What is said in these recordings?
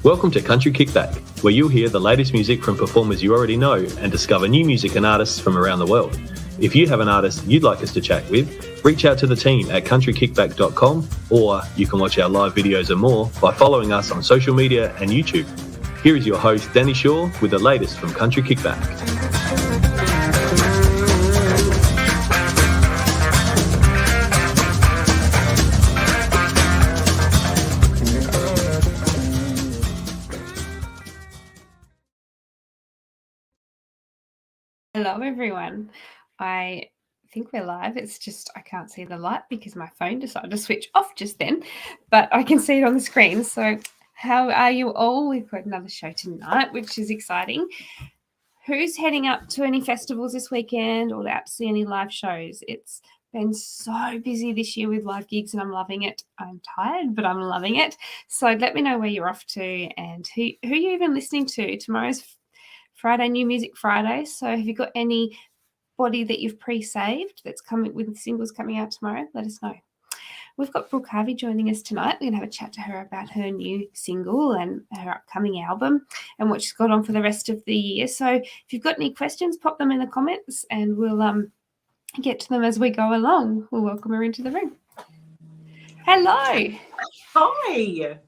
Welcome to Country Kickback, where you'll hear the latest music from performers you already know and discover new music and artists from around the world. If you have an artist you'd like us to chat with, reach out to the team at countrykickback.com, or you can watch our live videos and more by following us on social media and YouTube. Here is your host, Danni Shaw, with the latest from Country Kickback. Hello everyone. I think we're live. It's just I can't see the light because my phone decided to switch off just then, but I can see it on the screen. So how are you all? We've got another show tonight, which is exciting. Who's heading up to any festivals this weekend or out to see any live shows? It's been so busy this year with live gigs and I'm loving it. I'm tired, but I'm loving it. So let me know where you're off to and who you're even listening to. Tomorrow's Friday, New Music Friday. So have you got anybody that you've pre-saved that's coming with singles coming out tomorrow? Let us know. We've got Brooke Harvey joining us tonight. We're going to have a chat to her about her new single and her upcoming album and what she's got on for the rest of the year. So if you've got any questions, pop them in the comments and we'll get to them as we go along. We'll welcome her into the room. Hello. Hi.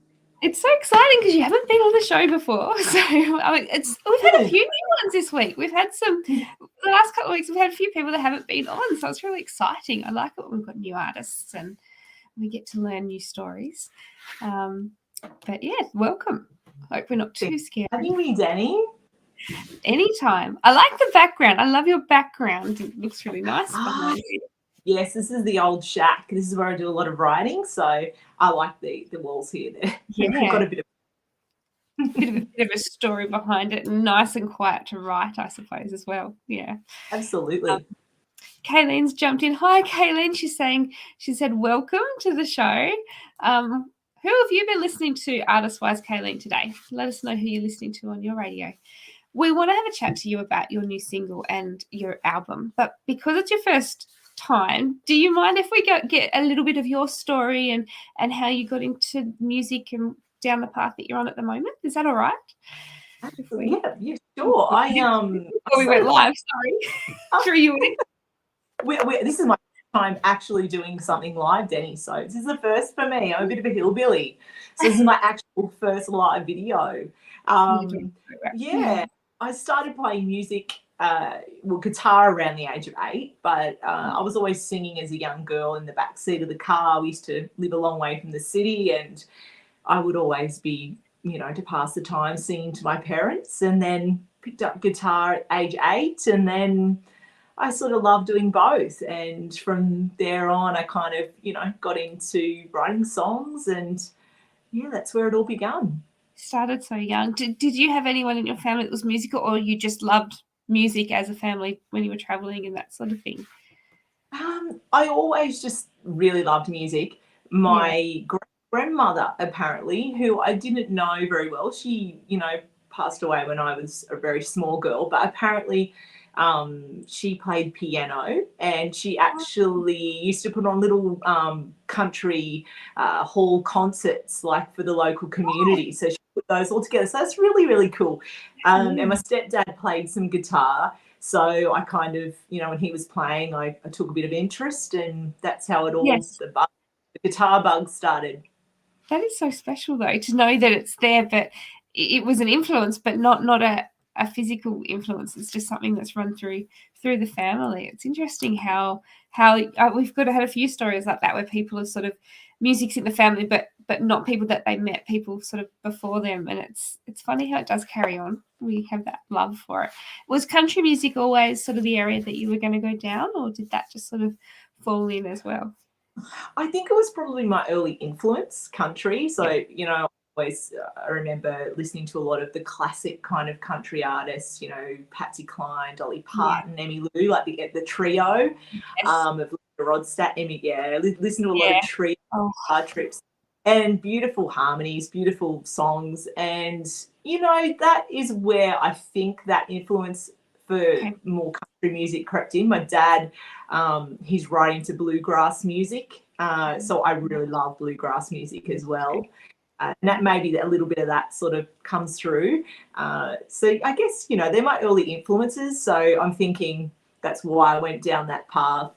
It's so exciting because you haven't been on the show before. So we've had a few new ones this week. We've had the last couple of weeks, we've had a few people that haven't been on. So it's really exciting. I like it when we've got new artists and we get to learn new stories. But yeah, welcome. Hope we're not too scared. Having me, Danni. Anytime. I like the background. I love your background. It looks really nice behind you. Yes, this is the old shack. This is where I do a lot of writing, so I like the walls here. Yeah. I've got a bit of a story behind it, and nice and quiet to write, I suppose, as well. Yeah. Absolutely. Kayleen's jumped in. Hi, Kayleen. She said, welcome to the show. Who have you been listening to artist-wise, Kayleen, today? Let us know who you're listening to on your radio. We want to have a chat to you about your new single and your album, but because it's your first time, do you mind if we get a little bit of your story and how you got into music and down the path that you're on at the moment? Is that all right? Yeah, sure. We went live, sorry. Sure you went. This is my time actually doing something live, Danni, so this is the first for me. I'm a bit of a hillbilly, so this is my actual first live video. I started playing music guitar around the age of 8, but I was always singing as a young girl in the back seat of the car. We used to live a long way from the city and I would always be, to pass the time singing to my parents, and then picked up guitar at age 8 and then I sort of loved doing both. And from there on, I kind of, got into writing songs and that's where it all began. Started so young. Did you have anyone in your family that was musical, or you just loved music as a family when you were traveling and that sort of thing? I always just really loved music. My grandmother, apparently, who I didn't know very well, she, passed away when I was a very small girl, but apparently she played piano and she actually used to put on little country hall concerts like for the local community. So she put those all together. So that's really, really cool. And my stepdad played some guitar. So I kind of, when he was playing, I took a bit of interest, and that's how it all, the guitar bug started. That is so special, though, to know that it's there, but it was an influence, but not a physical influence. It's just something that's run through the family. It's interesting how we've had a few stories like that where people are sort of music's in the family, but not people that they met, people sort of before them. And it's funny how it does carry on. We have that love for it. Was country music always sort of the area that you were going to go down, or did that just sort of fall in as well? I think it was probably my early influence, country. So, I remember listening to a lot of the classic kind of country artists, Patsy Cline, Dolly Parton, Emmylou, like the trio of Rodstadt, listen to a lot of trio car trips and beautiful harmonies, beautiful songs. And, that is where I think that influence for more country music crept in. My dad, he's right into bluegrass music. So I really love bluegrass music as well. And that maybe a little bit of that sort of comes through. So I guess, you know, they're my early influences. So I'm thinking that's why I went down that path.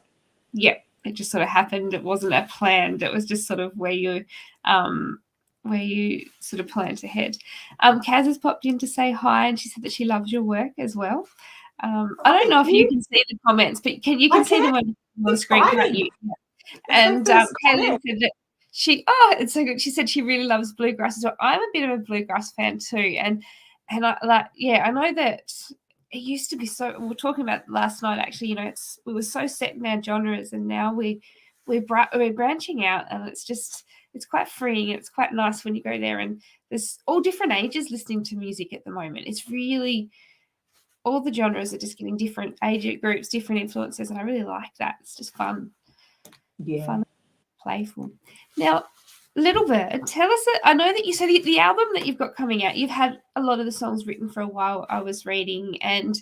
Yeah, it just sort of happened. It wasn't a planned. It was just sort of where you sort of planned ahead. Kaz has popped in to say hi, and she said that she loves your work as well. I don't know if you can see the comments, but you can see them on the screen, can't you? And Kaylin said that it's so good. She said she really loves bluegrass as well. I'm a bit of a bluegrass fan too, and I know that it used to be so. We were talking about it last night actually. You know, we were so set in our genres, and now we're branching out, and it's quite freeing. It's quite nice when you go there, and there's all different ages listening to music at the moment. It's really all the genres are just getting different age groups, different influences, and I really like that. It's just fun. Yeah. Fun, playful. Now, Little Bird, tell us I know that you said the album that you've got coming out, you've had a lot of the songs written for a while, I was reading, and,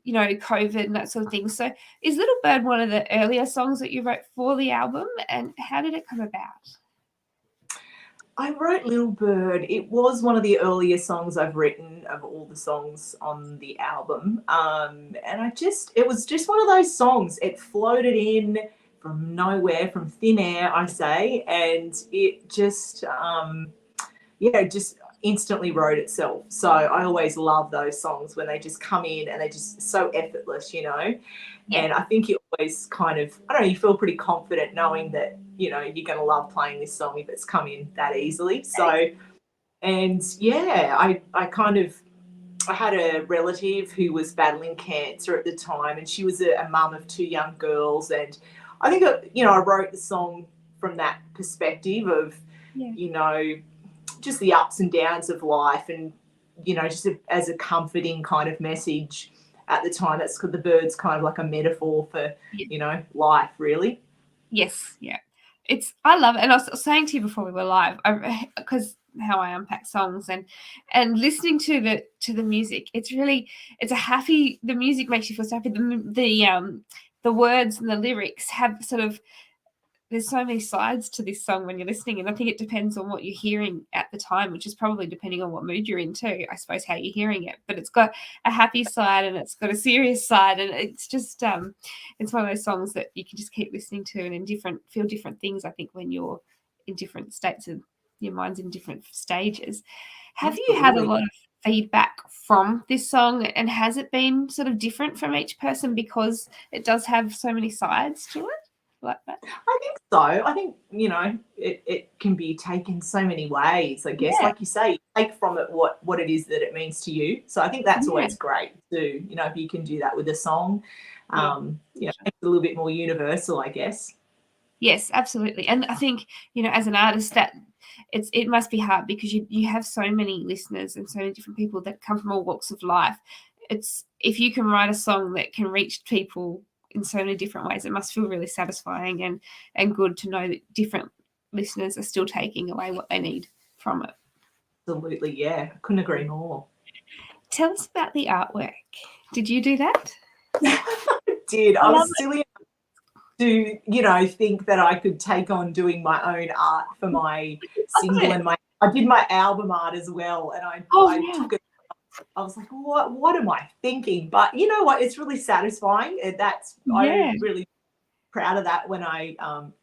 you know, COVID and that sort of thing. So is Little Bird one of the earlier songs that you wrote for the album, and how did it come about? I wrote Little Bird. It was one of the earlier songs I've written of all the songs on the album. And it was just one of those songs. It floated in from nowhere, from thin air, I say, and it just, just instantly wrote itself. So I always love those songs when they just come in and they're just so effortless, you know. Yeah. And I think you always kind of, I don't know, you feel pretty confident knowing that, you know, you're going to love playing this song if it's come in that easily. So, and yeah, I had a relative who was battling cancer at the time, and she was a mum of 2 young girls. And I think, I wrote the song from that perspective of, you know, just the ups and downs of life, and, you know, just as a comforting kind of message at the time. That's the bird's kind of like a metaphor for, you know, life, really. Yes, yeah. I love it. And I was saying to you before we were live, because how I unpack songs and listening to the music, it's a happy, the music makes you feel so happy. The words and the lyrics have sort of, there's so many sides to this song when you're listening, and I think it depends on what you're hearing at the time, which is probably depending on what mood you're in too, I suppose, how you're hearing it. But it's got a happy side and it's got a serious side, and it's just it's one of those songs that you can just keep listening to and feel different things, I think, when you're in different states of your mind's in different stages. Have you had a lot of feedback from this song, and has it been sort of different from each person because it does have so many sides to it? Like that? I think so. I think, you know, it can be taken so many ways, I guess. Like you say, take from it what it is that it means to you. So I think that's always great too, you know, if you can do that with a song. You know, it's a little bit more universal, I guess. Yes, absolutely. And I think, you know, as an artist, that it must be hard because you have so many listeners and so many different people that come from all walks of life. It's, if you can write a song that can reach people in so many different ways, it must feel really satisfying and good to know that different listeners are still taking away what they need from it. Absolutely, yeah. I couldn't agree more. Tell us about the artwork. Did you do that? I did. I was silly enough to, you know, think that I could take on doing my own art for my single, and I did my album art as well, and I took it. I was like, what am I thinking? But you know what? It's really satisfying. And I'm really proud of that when I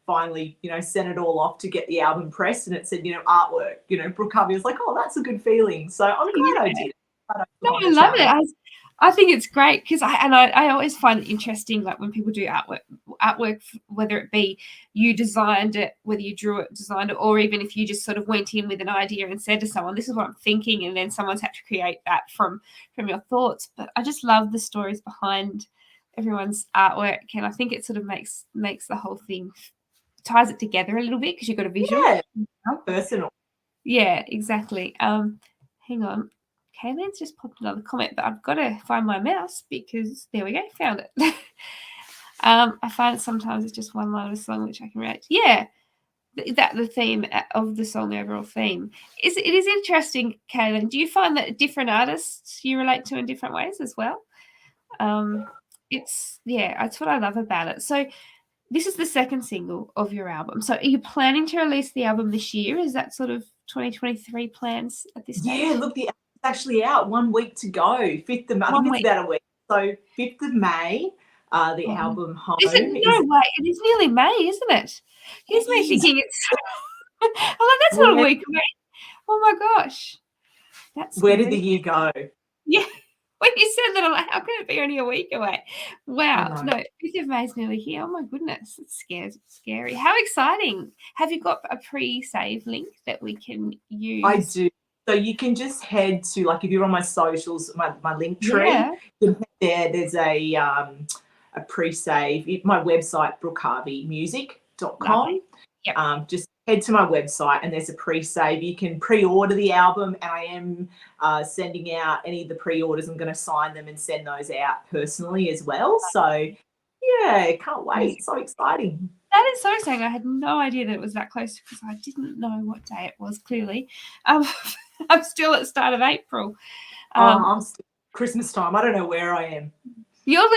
finally, you know, sent it all off to get the album pressed, and it said, you know, artwork. You know, Brooke Harvey was like, oh, that's a good feeling. So I'm glad I did. I love it. I think it's great because I always find it interesting, like when people do artwork, whether it be you designed it, whether you drew it, designed it, or even if you just sort of went in with an idea and said to someone, this is what I'm thinking, and then someone's had to create that from your thoughts. But I just love the stories behind everyone's artwork, and I think it sort of makes the whole thing, ties it together a little bit because you've got a visual. Yeah, personal. Yeah, exactly. Hang on. Kaylin's just popped another comment, but I've got to find my mouse because there we go, found it. I find sometimes it's just one line of a song which I can relate to. Yeah, the theme of the song, the overall theme. It is interesting, Kaylin. Do you find that different artists you relate to in different ways as well? That's what I love about it. So this is the second single of your album. So are you planning to release the album this year? Is that sort of 2023 plans at this stage? Yeah, look, the album's actually out. 1 week to go. 5th of May. I think 1 it's week. about a week. So 5th of May, the album Home Is it? No way. It is nearly May, isn't it? Here's me thinking it's. I'm like, that's not a week away. Oh my gosh. That's Where did scary. the year go? Yeah. When you said that, I'm like, how can it be only a week away? Wow. I know. No, 5th of May is nearly here. Oh my goodness. It's scary. How exciting. Have you got a pre-save link that we can use? I do. So you can just head to, like, if you're on my socials, my link tree, Yeah. you can head there. There's a pre-save. My website, brookeharveymusic.com. Lovely. Yep. Just head to my website and there's a pre-save. You can pre-order the album, and I am sending out any of the pre-orders. I'm going to sign them and send those out personally as well. So, yeah, can't wait. It's so exciting. That is so exciting. I had no idea that it was that close because I didn't know what day it was, clearly. I'm still at the start of April. I'm still Christmas time. I don't know where I am. You're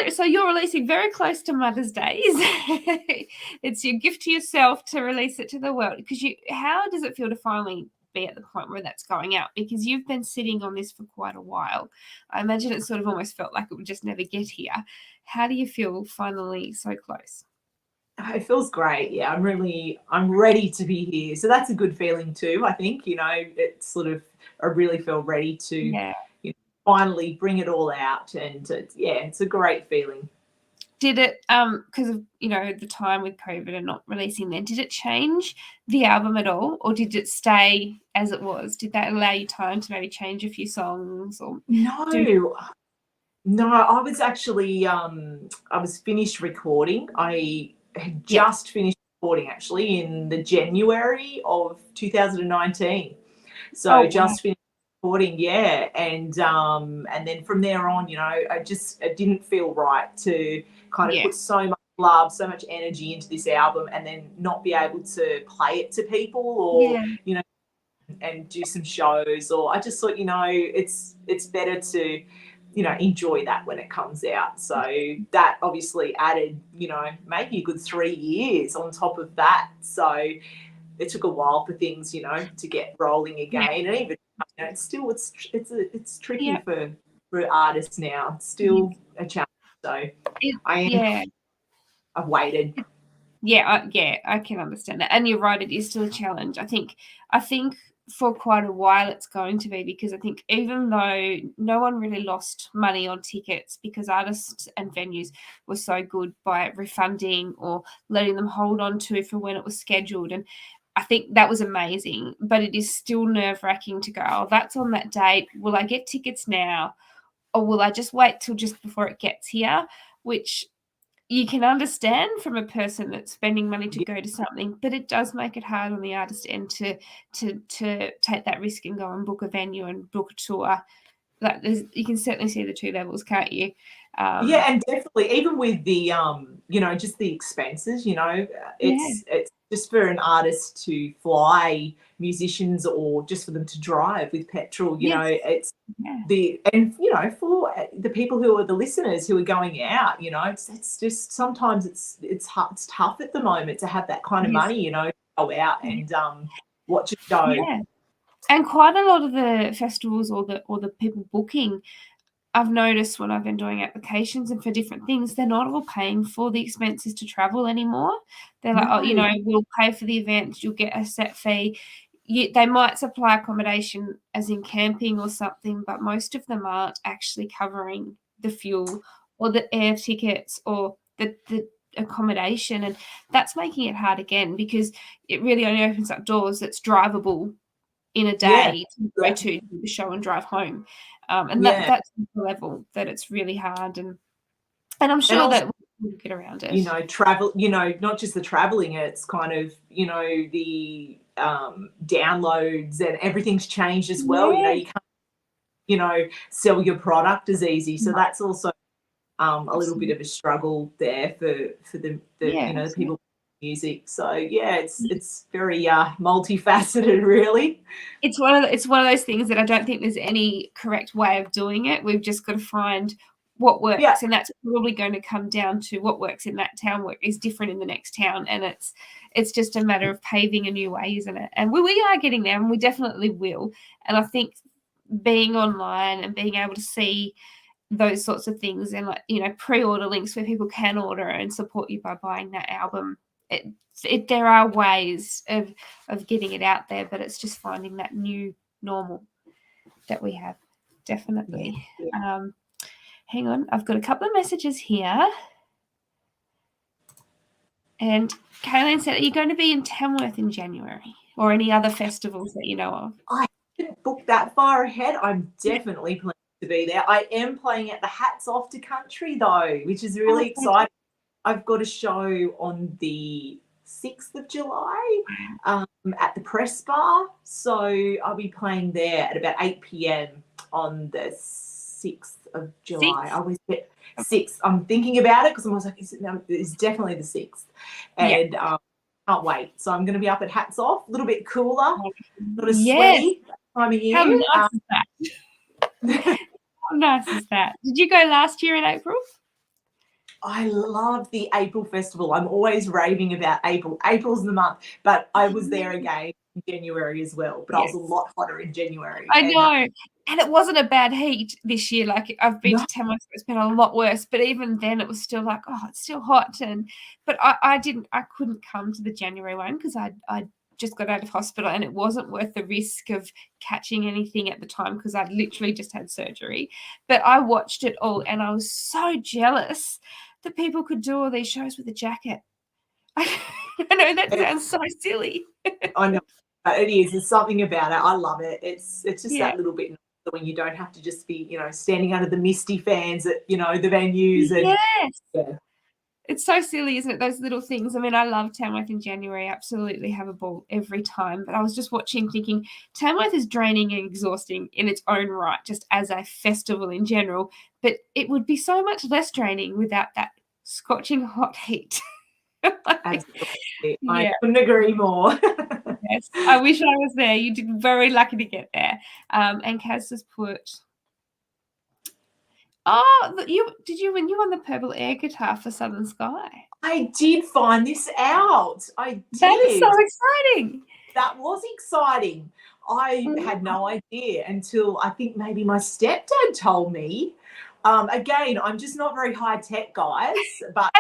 releasing very close to Mother's Day. It's your gift to yourself to release it to the world. Because how does it feel to finally be at the point where that's going out? Because you've been sitting on this for quite a while. I imagine it sort of almost felt like it would just never get here. How do you feel finally so close? It feels great. Yeah, I'm ready to be here. So that's a good feeling too. I think, it's sort of, I really feel ready to finally bring it all out, and it's a great feeling. Did it, because of the time with COVID and not releasing then, did it change the album at all, or did it stay as it was? Did that allow you time to maybe change a few songs? Or No, I was actually I was finished recording. I had just finished recording actually in the January of 2019. So just finished recording, and then from there on, it didn't feel right to kind of put so much love, so much energy into this album and then not be able to play it to people or and do some shows. Or I just thought, it's better to enjoy that when it comes out. So that obviously added, maybe a good 3 years on top of that. So it took a while for things, to get rolling again. And even, it's still, it's tricky for artists now. It's still a challenge. So I've waited. I can understand that. And you're right, it is still a challenge. I think for quite a while it's going to be, because I think even though no one really lost money on tickets because artists and venues were so good by refunding or letting them hold on to for when it was scheduled, and I think that was amazing, but it is still nerve-wracking to go, oh, that's on that date. Will I get tickets now, or will I just wait till just before it gets here? Which you can understand from a person that's spending money to go to something, but it does make it hard on the artist end to take that risk and go and book a venue and book a tour. Like, you can certainly see the two levels, can't you? And definitely, even with the just the expenses, it's just for an artist to fly musicians or just for them to drive with petrol, it's for the people who are the listeners who are going out, it's just sometimes it's hard, it's tough at the moment to have that kind of money, to go out and watch a show. Yeah. And quite a lot of the festivals or the people booking, I've noticed when I've been doing applications and for different things, they're not all paying for the expenses to travel anymore. They're like, we'll pay for the event, you'll get a set fee. They might supply accommodation as in camping or something, but most of them aren't actually covering the fuel or the air tickets or the accommodation. And that's making it hard again, because it really only opens up doors that's drivable in a day to go to the show and drive home. And that's the level that it's really hard. And I'm sure also, that we'll get around it. Travel, not just the traveling, it's kind of, the downloads and everything's changed as well. You can't, sell your product as easy. So that's also a little bit of a struggle there for the the people music. So it's very multifaceted, really. It's one of those things that I don't think there's any correct way of doing it. We've just got to find what works, Yeah. and that's probably going to come down to what works in that town is different in the next town, and it's just a matter of paving a new way, isn't it? And we are getting there, and we definitely will. And I think being online and being able to see those sorts of things, and like, you know, pre-order links where people can order and support you by buying that album, there are ways of getting it out there, but it's just finding that new normal that we have. Definitely. Yeah. Hang on, I've got a couple of messages here. And Kaylin said, are you going to be in Tamworth in January or any other festivals that you know of? I didn't book that far ahead. I'm definitely planning to be there. I am playing at the Hats Off to Country, though, which is really exciting. I've got a show on the 6th of July at the Press Bar. So I'll be playing there at about 8 p.m. on the 6th of July. I always get 6th. I'm thinking about it because I'm always like, it's definitely the 6th. And can't wait. So I'm going to be up at Hats Off, a little bit cooler, not as sweaty time of year. How nice is that? How nice is that? Did you go last year in April? I love the April festival. I'm always raving about April. April's the month, but I was there again in January as well. But I was a lot hotter in January. I know. And it wasn't a bad heat this year. Like, I've been to Tamworth, it's been a lot worse. But even then, it was still like, oh, it's still hot. But I couldn't come to the January one because I just got out of hospital, and it wasn't worth the risk of catching anything at the time because I'd literally just had surgery. But I watched it all, and I was so jealous that people could do all these shows with a jacket. I know that sounds so silly. I know. It is. There's something about it. I love it. It's just that little bit when you don't have to just be, standing under the misty fans at, the venues. And, yes. It's so silly, isn't it? Those little things. I mean, I love Tamworth in January. Absolutely have a ball every time. But I was just watching thinking Tamworth is draining and exhausting in its own right, just as a festival in general. But it would be so much less draining without that scorching hot heat. Absolutely. I couldn't agree more. Yes, I wish I was there. You did very lucky to get there. And Kaz has put... Oh, when you won the purple air guitar for Southern Sky? I did find this out. I did. That is so exciting. That was exciting. I had no idea until I think maybe my stepdad told me. Again, I'm just not very high tech, guys, but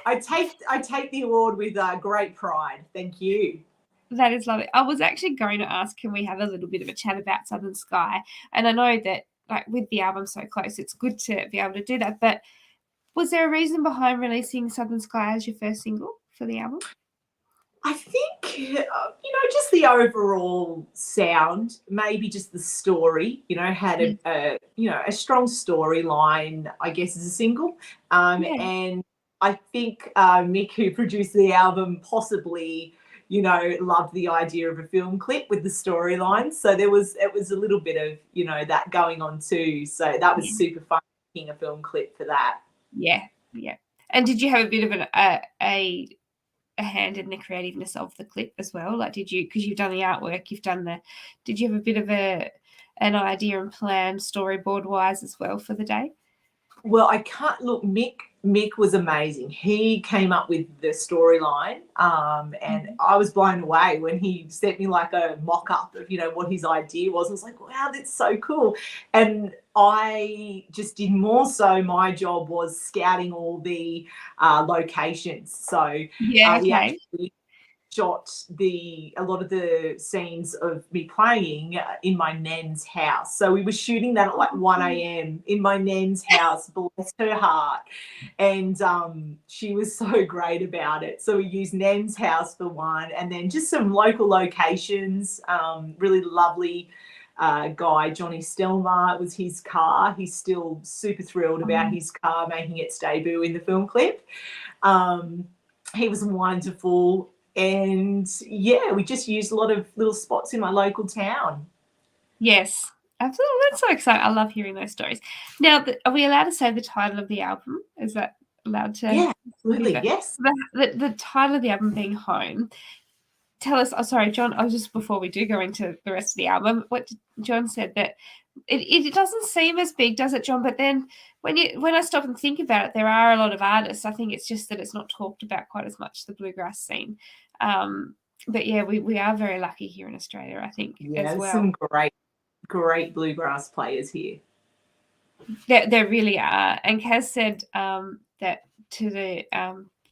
I take the award with great pride. Thank you. That is lovely. I was actually going to ask, can we have a little bit of a chat about Southern Sky? And I know that, like, with the album so close, it's good to be able to do that. But was there a reason behind releasing Southern Sky as your first single for the album? I think, just the overall sound, maybe just the story, had a strong storyline, I guess, as a single. And I think Mick, who produced the album, possibly, loved the idea of a film clip with the storyline. So it was a little bit of, that going on too. So that was super fun, making a film clip for that. Yeah. And did you have a bit of a hand in the creativeness of the clip as well? Like, did you, because you've done the artwork, did you have a bit of an idea and plan storyboard wise as well for the day? Well, I can't look. Mick was amazing. He came up with the storyline, and I was blown away when he sent me like a mock-up of what his idea was. I was like, wow, that's so cool. And I just did more so. My job was scouting all the locations. So we actually shot a lot of the scenes of me playing in my nan's house. So we were shooting that at like 1 a.m. in my nan's house, bless her heart. And she was so great about it. So we used nan's house for one, and then just some local locations, really lovely guy, Johnny Stelmar. It was his car. He's still super thrilled about his car making its debut in the film clip. He was wonderful. And we just used a lot of little spots in my local town. Yes, absolutely. That's so exciting. I love hearing those stories. Now, are we allowed to say the title of the album? Is that allowed to? Yeah, absolutely. Yes. The title of the album being Home. Tell us, sorry, John, just before we do go into the rest of the album, what John said that It doesn't seem as big, does it, John? But then when I stop and think about it, there are a lot of artists. I think it's just that it's not talked about quite as much, the bluegrass scene. But yeah, we are very lucky here in Australia, I think, as there's well. some great bluegrass players here. There really are. And Kaz said that to the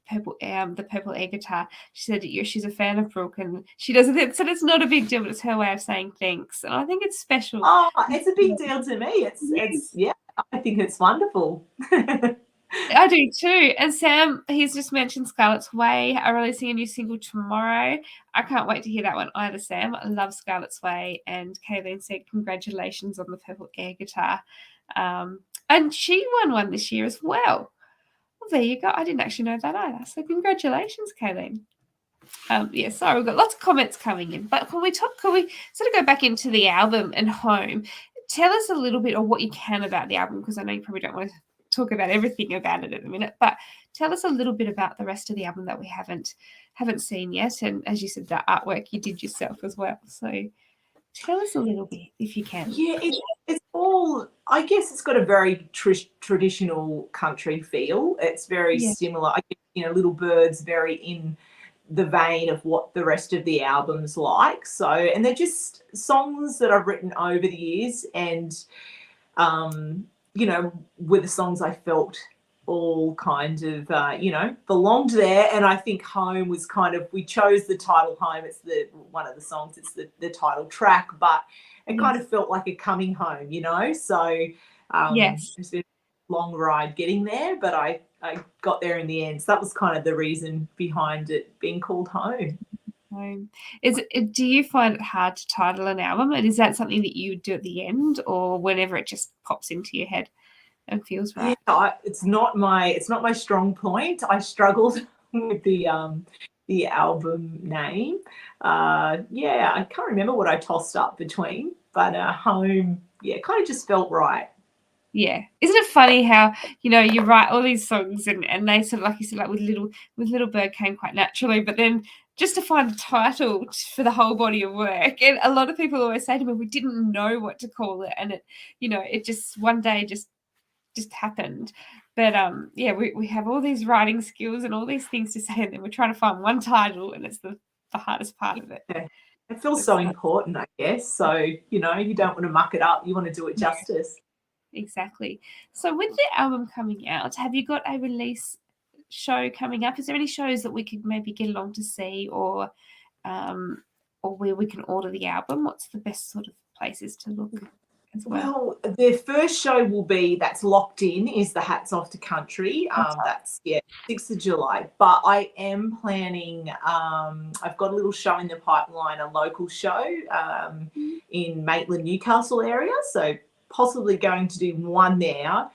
purple air guitar, she said that she's a fan of Brooke, and she doesn't. So it's not a big deal, but it's her way of saying thanks, and I think it's special. Oh, it's a big deal to me. It's yeah, I think it's wonderful. I do too. And Sam, he's just mentioned Scarlett's Way are releasing a new single tomorrow. I can't wait to hear that one either, Sam. I love Scarlett's Way. And Kayleen said congratulations on the purple air guitar. And she won one this year as well. Well, there you go. I didn't actually know that either. So congratulations, Kayleen. Yeah, sorry, we've got lots of comments coming in. But can we sort of go back into the album and Home? Tell us a little bit of what you can about the album, because I know you probably don't want to talk about everything about it at the minute, but tell us a little bit about the rest of the album that we haven't seen yet. And as you said, the artwork you did yourself as well. So tell us a little bit if you can. Yeah, it's all, I guess it's got a very traditional country feel. It's very similar. I guess, Little Bird's very in the vein of what the rest of the album's like. So, and they're just songs that I've written over the years, and were the songs I felt all kind of, belonged there. And I think Home was kind of, we chose the title Home. It's one of the songs, it's the title track, but it kind of felt like a coming home, So it's been a long ride getting there, but I got there in the end. So that was kind of the reason behind it being called Home. Do you find it hard to title an album, and is that something that you do at the end, or whenever it just pops into your head and feels right? Yeah, it's not my strong point. I struggled with the album name. I can't remember what I tossed up between, but Home, kind of just felt right. Yeah, isn't it funny how you write all these songs and they sort of, like you said, like with Little Bird came quite naturally, but then just to find a title for the whole body of work, and a lot of people always say to me, we didn't know what to call it, and it just one day just happened. But we have all these writing skills and all these things to say, and then we're trying to find one title, and it's the hardest part of it. Yeah. It feels so important, I guess. So you don't want to muck it up. You want to do it justice. Exactly. So with the album coming out, have you got a release show coming up? Is there any shows that we could maybe get along to see, or where we can order the album? What's the best sort of places to look as well? Well, the first show that's locked in is the Hats Off to Country. That's 6th of July. But I am planning, I've got a little show in the pipeline, a local show in Maitland, Newcastle area. So possibly going to do one there.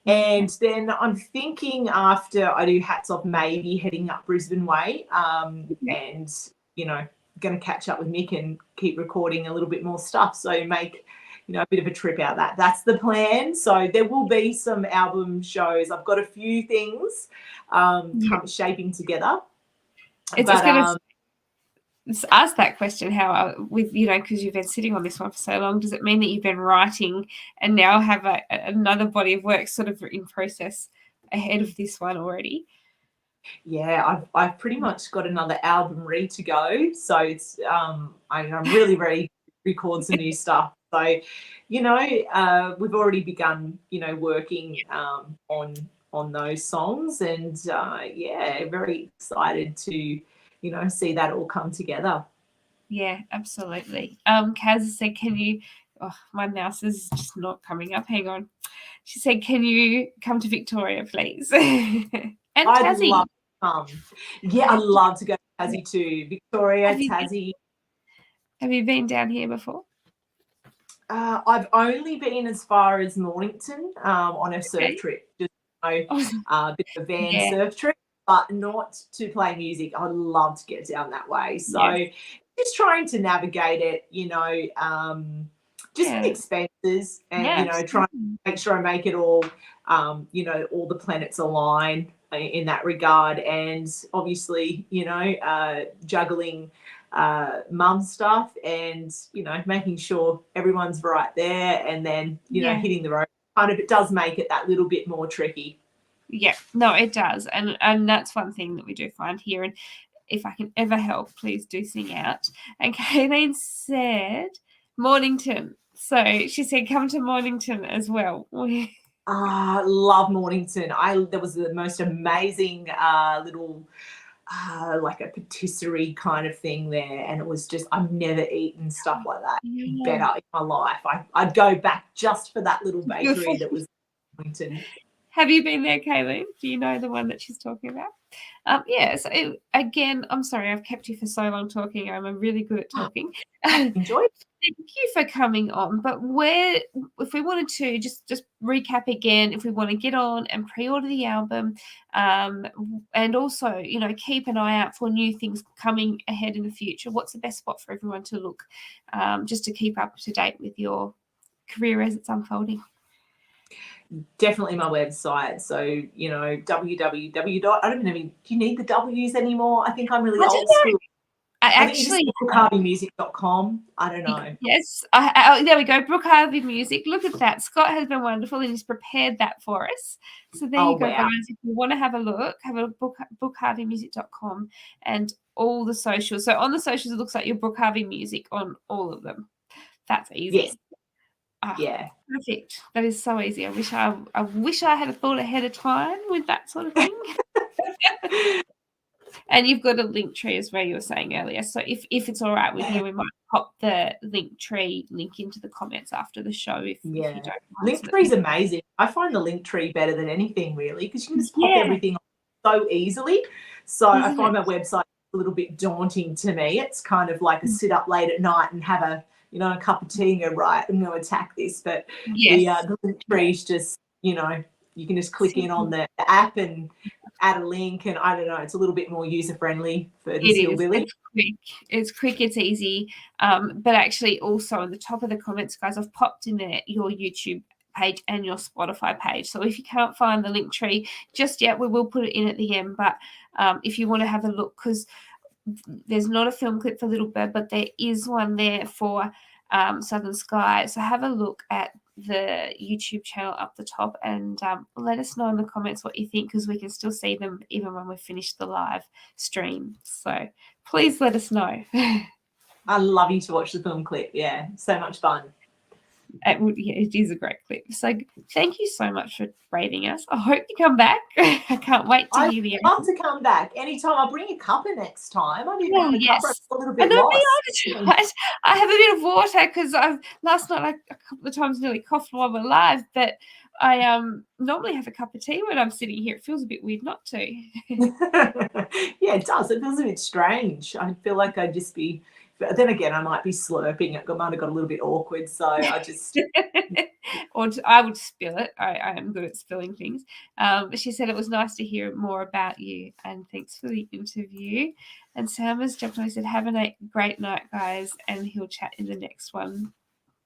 And then I'm thinking after I do Hats Off, maybe heading up Brisbane way, and going to catch up with Mick and keep recording a little bit more stuff. So make a bit of a trip out of that. That's the plan. So there will be some album shows. I've got a few things shaping together. Ask that question, how because you've been sitting on this one for so long, does it mean that you've been writing and now have another body of work sort of in process ahead of this one already? Yeah, I've pretty much got another album ready to go, so it's I'm really ready to record some new stuff. So we've already begun working on those songs, and very excited to see that all come together. Yeah, absolutely. Kaz said, can you, my mouse is just not coming up. Hang on. She said, can you come to Victoria, please? And I'd Tassie. love to come. Yeah, I'd love to go to Tassie too. Victoria, Tassie. Have you been down here before? I've only been as far as Mornington on a surf trip. Just a bit of a van surf trip. But not to play music. I'd love to get down that way. So just trying to navigate it, just the expenses and, try and make sure I make it all, all the planets align in that regard. And obviously, juggling mum stuff and, making sure everyone's right there and then, hitting the road. Kind of, it does make it that little bit more tricky. Yeah, no, it does. And that's one thing that we do find here. And if I can ever help, please do sing out. And Kayleen said Mornington. So she said come to Mornington as well. Love Mornington. There was the most amazing little like a patisserie kind of thing there, and it was just, I've never eaten stuff like that better in my life. I'd go back just for that little bakery that was Mornington. Have you been there, Kayleen? Do you know the one that she's talking about? So again, I'm sorry I've kept you for so long talking. I'm really good at talking. Enjoy. Thank you for coming on. But if we wanted to just recap again, if we want to get on and pre-order the album, and also keep an eye out for new things coming ahead in the future, what's the best spot for everyone to look, just to keep up to date with your career as it's unfolding? Definitely my website. So, www. I don't even do you need the W's anymore? I think I'm really old school. I think BrookeHarveyMusic.com. I don't know. Yes. There we go. Brooke Harvey Music. Look at that. Scott has been wonderful and he's prepared that for us. So there you go, guys. If you want to have a look, have a look, BrookeHarveyMusic.com and all the socials. So on the socials, it looks like you're Brooke Harvey Music on all of them. That's easy. Yes. Yeah. Perfect. That is so easy. I wish I had thought ahead of time with that sort of thing. And you've got a link tree as well, you were saying earlier. So if it's all right with you, we might pop the link tree link into the comments after the show. If you don't mind. Link tree is amazing. I find the link tree better than anything, really, because you can just pop everything on so easily. So I find my website a little bit daunting to me. It's kind of like a sit up late at night and have a cup of tea and go, right, I'm going to attack this. But the link tree is just, you can just click in on the app and add a link, and I don't know, it's a little bit more user-friendly for the hillbilly. It's quick, it's easy. But actually also on the top of the comments, guys, I've popped in there your YouTube page and your Spotify page. So if you can't find the link tree just yet, we will put it in at the end. But if you want to have a look, because there's not a film clip for Little Bird, but there is one there for Southern Sky. So have a look at the YouTube channel up the top and let us know in the comments what you think, because we can still see them even when we finish the live stream. So please let us know. I love you to watch the film clip. Yeah, so much fun. It is a great clip. So thank you so much for braving us. I hope you come back. I can't wait to hear the I'd love to come back anytime. I'll bring a cuppa next time. I need a cuppa. A little bit lost. I have a bit of water because last night a couple of times nearly coughed while we're live, but I normally have a cup of tea when I'm sitting here. It feels a bit weird not to. Yeah, it does. It feels a bit strange. I feel like I'd just be. But then again, I might be slurping. It might have got a little bit awkward, so I just... Or I would spill it. I am good at spilling things. But she said it was nice to hear more about you, and thanks for the interview. And Sam has jumped on and said, have a great night, guys, and he'll chat in the next one.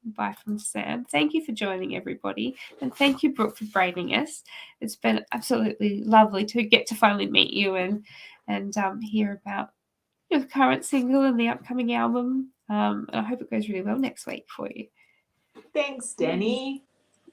Bye from Sam. Thank you for joining, everybody. And thank you, Brooke, for braving us. It's been absolutely lovely to get to finally meet you and hear about your current single and the upcoming album. And I hope it goes really well next week for you. Thanks, Danni.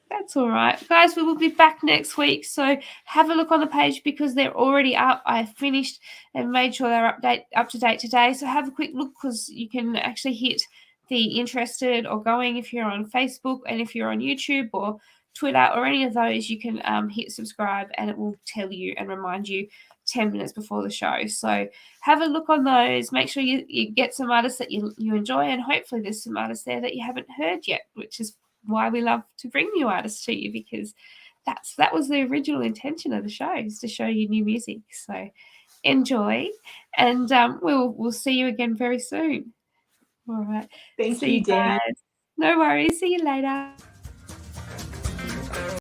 That's all right. Guys, we will be back next week. So have a look on the page because they're already up. I finished and made sure they're up to date today. So have a quick look because you can actually hit the interested or going if you're on Facebook, and if you're on YouTube or Twitter or any of those, you can hit subscribe and it will tell you and remind you 10 minutes before the show. So have a look on those. Make sure you get some artists that you enjoy, and hopefully there's some artists there that you haven't heard yet, which is why we love to bring new artists to you, because that was the original intention of the show, is to show you new music. So enjoy, and we'll see you again very soon. All right. Thank you, Danni. No worries. See you later.